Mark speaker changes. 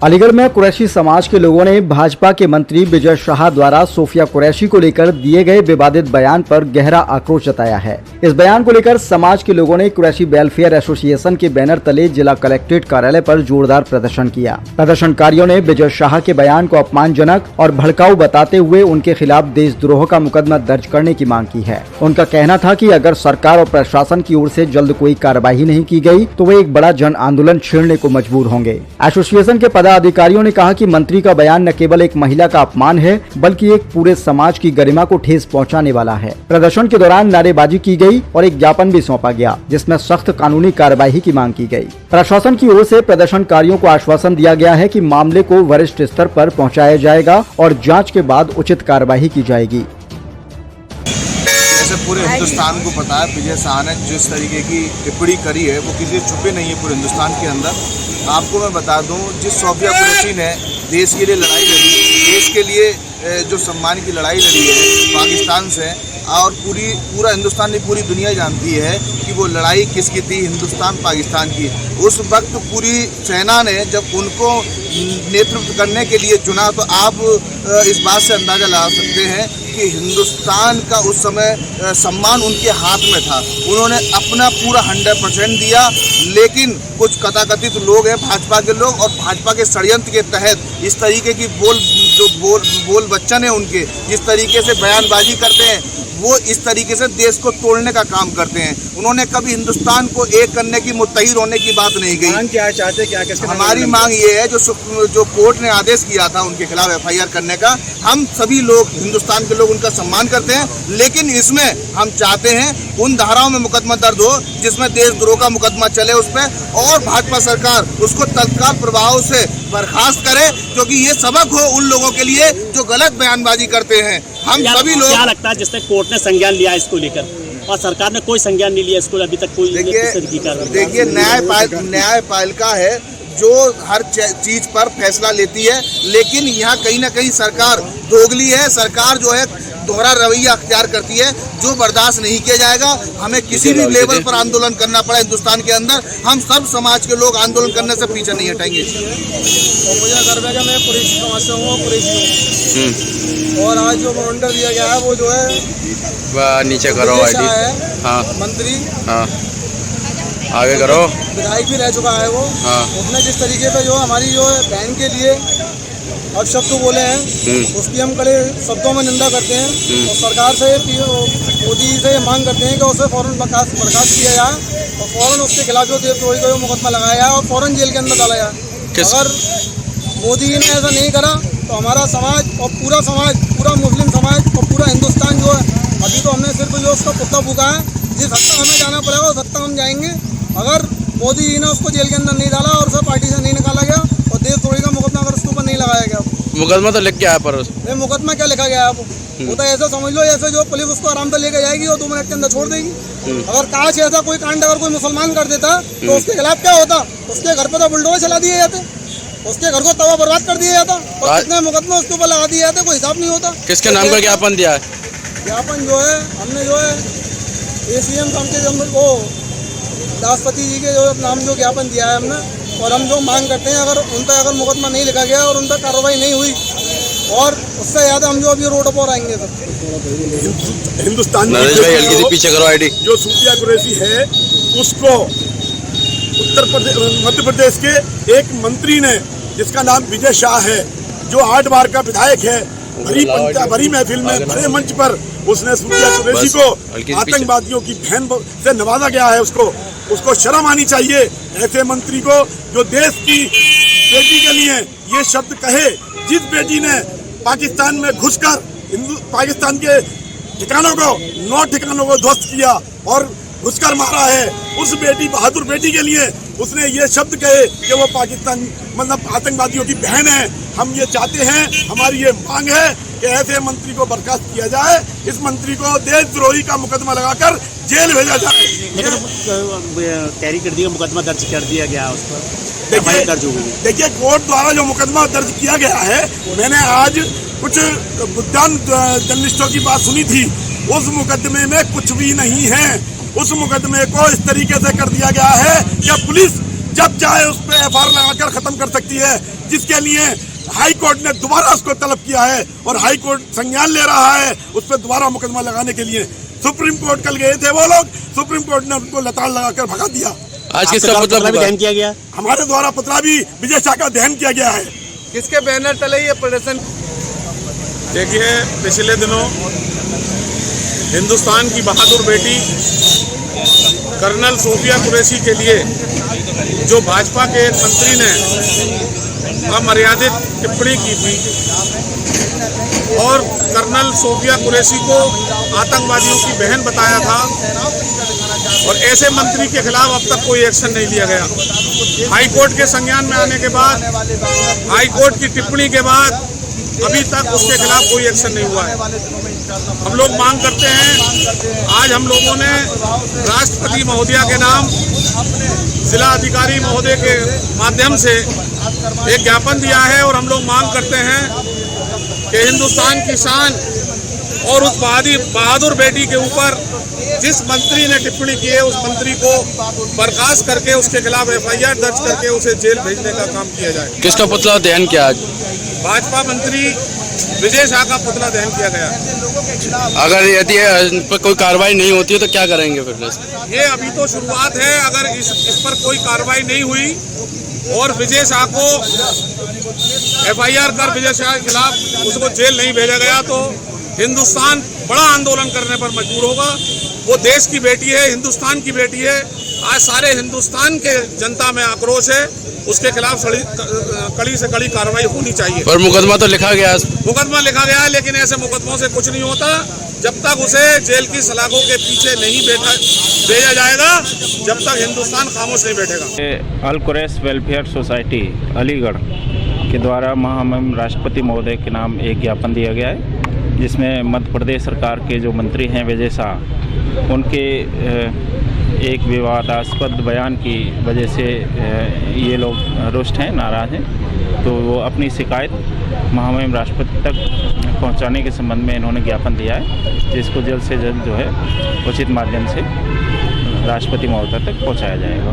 Speaker 1: अलीगढ़ में कुरैशी समाज के लोगों ने भाजपा के मंत्री विजय शाह द्वारा सोफिया कुरैशी को लेकर दिए गए विवादित बयान पर गहरा आक्रोश जताया है। इस बयान को लेकर समाज के लोगों ने कुरैशी वेलफेयर एसोसिएशन के बैनर तले जिला कलेक्ट्रेट कार्यालय पर जोरदार प्रदर्शन किया। प्रदर्शनकारियों ने विजय शाह के बयान को अपमानजनक और भड़काऊ बताते हुए उनके खिलाफ देशद्रोह का मुकदमा दर्ज करने की मांग की है। उनका कहना था कि अगर सरकार और प्रशासन की ओर से जल्द कोई कार्रवाई नहीं की गई तो वे एक बड़ा जन आंदोलन छेड़ने को मजबूर होंगे। एसोसिएशन के अधिकारियों ने कहा कि मंत्री का बयान न केवल एक महिला का अपमान है बल्कि एक पूरे समाज की गरिमा को ठेस पहुंचाने वाला है। प्रदर्शन के दौरान नारेबाजी की गई और एक ज्ञापन भी सौंपा गया जिसमें सख्त कानूनी कार्रवाई की मांग की गई। प्रशासन की ओर से प्रदर्शनकारियों को आश्वासन दिया गया है कि मामले को वरिष्ठ स्तर पर पहुंचाया जाएगा और जांच के बाद उचित कार्रवाई की जाएगी।
Speaker 2: जैसे पूरे हिंदुस्तान को पता है विजय शाह ने जिस तरीके की टिप्पणी करी है वो किसी छुपे नहीं है पूरे हिंदुस्तान के अंदर। आपको मैं बता दूं जिस सोफिया कुरैशी ने देश के लिए लड़ाई लड़ी, देश के लिए जो सम्मान की लड़ाई लड़ी है पाकिस्तान से, और पूरा हिंदुस्तान नहीं पूरी दुनिया जानती है कि वो लड़ाई किसकी थी, हिंदुस्तान पाकिस्तान की। उस वक्त पूरी सेना ने जब उनको नेतृत्व करने के लिए चुना तो आप इस बात से अंदाज़ा लगा सकते हैं कि हिंदुस्तान का उस समय सम्मान उनके हाथ में था। उन्होंने अपना पूरा 100% दिया, लेकिन कुछ तथाकथित लोग हैं भाजपा के लोग और भाजपा के षड्यंत्र के तहत इस तरीके की बोल बच्चन है उनके, जिस तरीके से बयानबाजी करते हैं वो इस तरीके से देश को तोड़ने का काम करते हैं। उन्होंने कभी हिंदुस्तान को एक करने की, मुत्तहिद होने की बात नहीं कही।
Speaker 3: मांग क्या है, चाहते क्या?
Speaker 2: हमारी मांग ये है जो कोर्ट ने आदेश किया था उनके खिलाफ FIR करने का, हम सभी लोग हिंदुस्तान के लोग उनका सम्मान करते हैं, लेकिन इसमें हम चाहते हैं उन धाराओं में मुकदमा दर्ज हो जिसमें देशद्रोह का मुकदमा चले उस पर, और भाजपा सरकार उसको तत्काल प्रभाव से बर्खास्त करे, क्योंकि ये सबक हो उन लोगों के लिए जो गलत बयानबाजी करते हैं। हम सभी लोग,
Speaker 3: क्या लगता है जिससे कोर्ट ने संज्ञान लिया इसको लेकर और सरकार ने कोई संज्ञान नहीं लिया इसको अभी तक? कोई
Speaker 2: देखिए न्यायपालिका है जो हर चीज पर फैसला लेती है, लेकिन यहाँ कहीं ना कहीं सरकार दोगली है। सरकार जो है दोहरा रवैया अख्तियार करती है जो बर्दाश्त नहीं किया जाएगा। हमें किसी भी लेवल पर आंदोलन करना पड़ा हिंदुस्तान के अंदर, हम सब समाज के लोग आंदोलन करने से पीछे नहीं हटेंगे।
Speaker 4: तो मुझे गर्व है कि मैं कुरैशी समाज से हूँ, कुरैशी, और आज जो ऑर्डर दिया गया है वो जो है
Speaker 5: नीचे करो आईडी,
Speaker 4: हाँ, मंत्री,
Speaker 5: हाँ, आगे करो,
Speaker 4: विधायक भी रह चुका है वो, हाँ। उसने जिस तरीके पे जो हमारी जो बहन के लिए अपशब्द बोले हैं उसकी हम कड़े शब्दों में निंदा करते हैं और सरकार से मोदी जी से मांग करते हैं कि उसे फौरन बर्खास्त किया जाए और फौरन उसके खिलाफ जो देशद्रोही का मुकदमा लगाया जाए और फौरन जेल के अंदर डाला जाए। अगर मोदी जी ने ऐसा नहीं करा तो हमारा समाज और पूरा मुस्लिम समाज और पूरा हिंदुस्तान जो है, अभी तो हमने सिर्फ जो उसका पुतला फूका है, जिस हद तक हमें जाना पड़ेगा उस हद तक हम जाएंगे। अगर मोदी जी ने उसको जेल के अंदर नहीं डाला और उसे पार्टी से नहीं निकाला गया और देशद्रोही का मुकदमा अगर उसके ऊपर नहीं लगाया गया,
Speaker 5: मुकदमा तो लिख के आया पर
Speaker 4: मुकदमा क्या लिखा गया है वो तो ऐसा समझ लो जैसे जो पुलिस उसको आराम से लेकर जाएगी और 2 मिनट के अंदर छोड़ देगी। अगर काश ऐसा कोई कांड अगर कोई मुसलमान कर देता तो उसके खिलाफ क्या होता? उसके घर पर तो बुलडोजर चला दिए जाते, उसके घर को तवा बर्बाद कर दिया जाता और कितने मुकदमे उसके ऊपर लगा दिए जाते, कोई हिसाब नहीं होता।
Speaker 5: किसके नाम का ज्ञापन दिया है?
Speaker 4: ज्ञापन जो है हमने जो है ACM साहब के वो राष्ट्रपति जी के जो नाम जो ज्ञापन दिया है हमने, और हम जो मांग करते हैं अगर उन पर अगर मुकदमा नहीं लिखा गया और उन पर कार्रवाई नहीं हुई और उससे ज़्यादा हम जो अभी रोड पर आएंगे सर।
Speaker 2: हिंदुस्तान में
Speaker 5: पीछे करो आईडी,
Speaker 2: जो सोफिया कुरैशी है उसको मध्य प्रदेश के एक मंत्री ने जिसका नाम विजय शाह है, जो 8 बार का विधायक है, भरी महफिल में भरे मंच पर उसने सोफिया कुरैशी को आतंकवादियों की बहन से नवाजा गया है। उसको शर्म आनी चाहिए ऐसे मंत्री को जो देश की बेटी के लिए ये शब्द कहे। जिस बेटी ने पाकिस्तान में घुसकर पाकिस्तान के ठिकानों को 9 ठिकानों को ध्वस्त किया और
Speaker 6: घुसकर मारा है। उस बेटी, बहादुर बेटी के लिए उसने ये शब्द कहे कि वो पाकिस्तान मतलब आतंकवादियों की बहन है। हम ये चाहते हैं, हमारी ये मांग है कि ऐसे मंत्री को बर्खास्त किया जाए, इस मंत्री को देशद्रोही का मुकदमा लगाकर जेल भेजा जाए।
Speaker 3: तैयारी कर दिया, मुकदमा दर्ज कर दिया गया उस पर, एफआईआर दर्ज हो गई।
Speaker 6: देखिए, कोर्ट द्वारा जो मुकदमा दर्ज किया गया है, मैंने आज कुछ बुद्धान जर्नलिस्टों की बात सुनी थी, उस मुकदमे में कुछ भी नहीं है। उस मुकदमे को इस तरीके से कर दिया गया है कि पुलिस जब चाहे उस पर एफआईआर लगाकर खत्म कर सकती है, जिसके लिए हाई कोर्ट ने दोबारा उसको तलब किया है और हाई कोर्ट संज्ञान ले रहा है उस पर दोबारा मुकदमा लगाने के लिए। सुप्रीम कोर्ट कल गए थे वो लोग, सुप्रीम कोर्ट ने उनको लताड़ लगाकर भगा दिया।
Speaker 5: आज किसका पुतला भी
Speaker 3: दहन किया गया?
Speaker 6: हमारे द्वारा पुतला भी विजय शाह का दहन किया गया है।
Speaker 2: किसके बैनर तले ये प्रदर्शन?
Speaker 7: देखिए, पिछले दिनों हिंदुस्तान की बहादुर बेटी कर्नल सोफिया कुरैशी के लिए जो भाजपा के एक मंत्री ने अमर्यादित टिप्पणी की थी और कर्नल सोफिया कुरैशी को आतंकवादियों की बहन बताया था, और ऐसे मंत्री के खिलाफ अब तक कोई एक्शन नहीं लिया गया। हाई कोर्ट के संज्ञान में आने के बाद, हाई कोर्ट की टिप्पणी के बाद अभी तक उसके खिलाफ कोई एक्शन नहीं हुआ है। हम लोग मांग करते हैं, आज हम लोगों ने राष्ट्रपति महोदया के नाम जिला अधिकारी महोदय के माध्यम से एक ज्ञापन दिया है और हम लोग मांग करते हैं कि हिंदुस्तान की शान और उस बहादुर बेटी के ऊपर जिस मंत्री ने टिप्पणी की है, उस मंत्री को बर्खास्त करके उसके खिलाफ एफआईआर दर्ज करके उसे जेल भेजने का काम किया जाए।
Speaker 5: किसका पुतला दहन किया आज?
Speaker 7: भाजपा मंत्री विजय शाह का पुतला दहन किया गया।
Speaker 5: अगर यदि इन पर कोई कार्रवाई नहीं होती है तो क्या करेंगे फिर?
Speaker 7: ये अभी तो शुरुआत है। अगर इस पर कोई कार्रवाई नहीं हुई और विजय शाह को एफआईआर कर विजय शाह के खिलाफ उसको जेल नहीं भेजा गया तो हिंदुस्तान बड़ा आंदोलन करने पर मजबूर होगा। वो देश की बेटी है, हिंदुस्तान की बेटी है। आज सारे हिंदुस्तान के जनता में आक्रोश है, उसके खिलाफ कड़ी से कड़ी कार्रवाई होनी चाहिए।
Speaker 5: पर मुकदमा तो लिखा गया,
Speaker 7: मुकदमा लिखा गया है, लेकिन ऐसे मुकदमों से कुछ नहीं होता जब तक उसे जेल की सलाखों के पीछे नहीं भेजा जाएगा, जब तक हिंदुस्तान खामोश नहीं बैठेगा।
Speaker 8: अल कुरैश वेलफेयर सोसाइटी अलीगढ़ के द्वारा महामहिम राष्ट्रपति महोदय के नाम एक ज्ञापन दिया गया है, जिसमें मध्य प्रदेश सरकार के जो मंत्री हैं विजय शाह, उनके एक विवादास्पद बयान की वजह से ये लोग रुष्ट हैं, नाराज़ हैं। तो वो अपनी शिकायत महामहिम राष्ट्रपति तक पहुंचाने के संबंध में इन्होंने ज्ञापन दिया है, जिसको जल्द से जल्द जो है उचित माध्यम से राष्ट्रपति महोदय तक पहुंचाया जाएगा।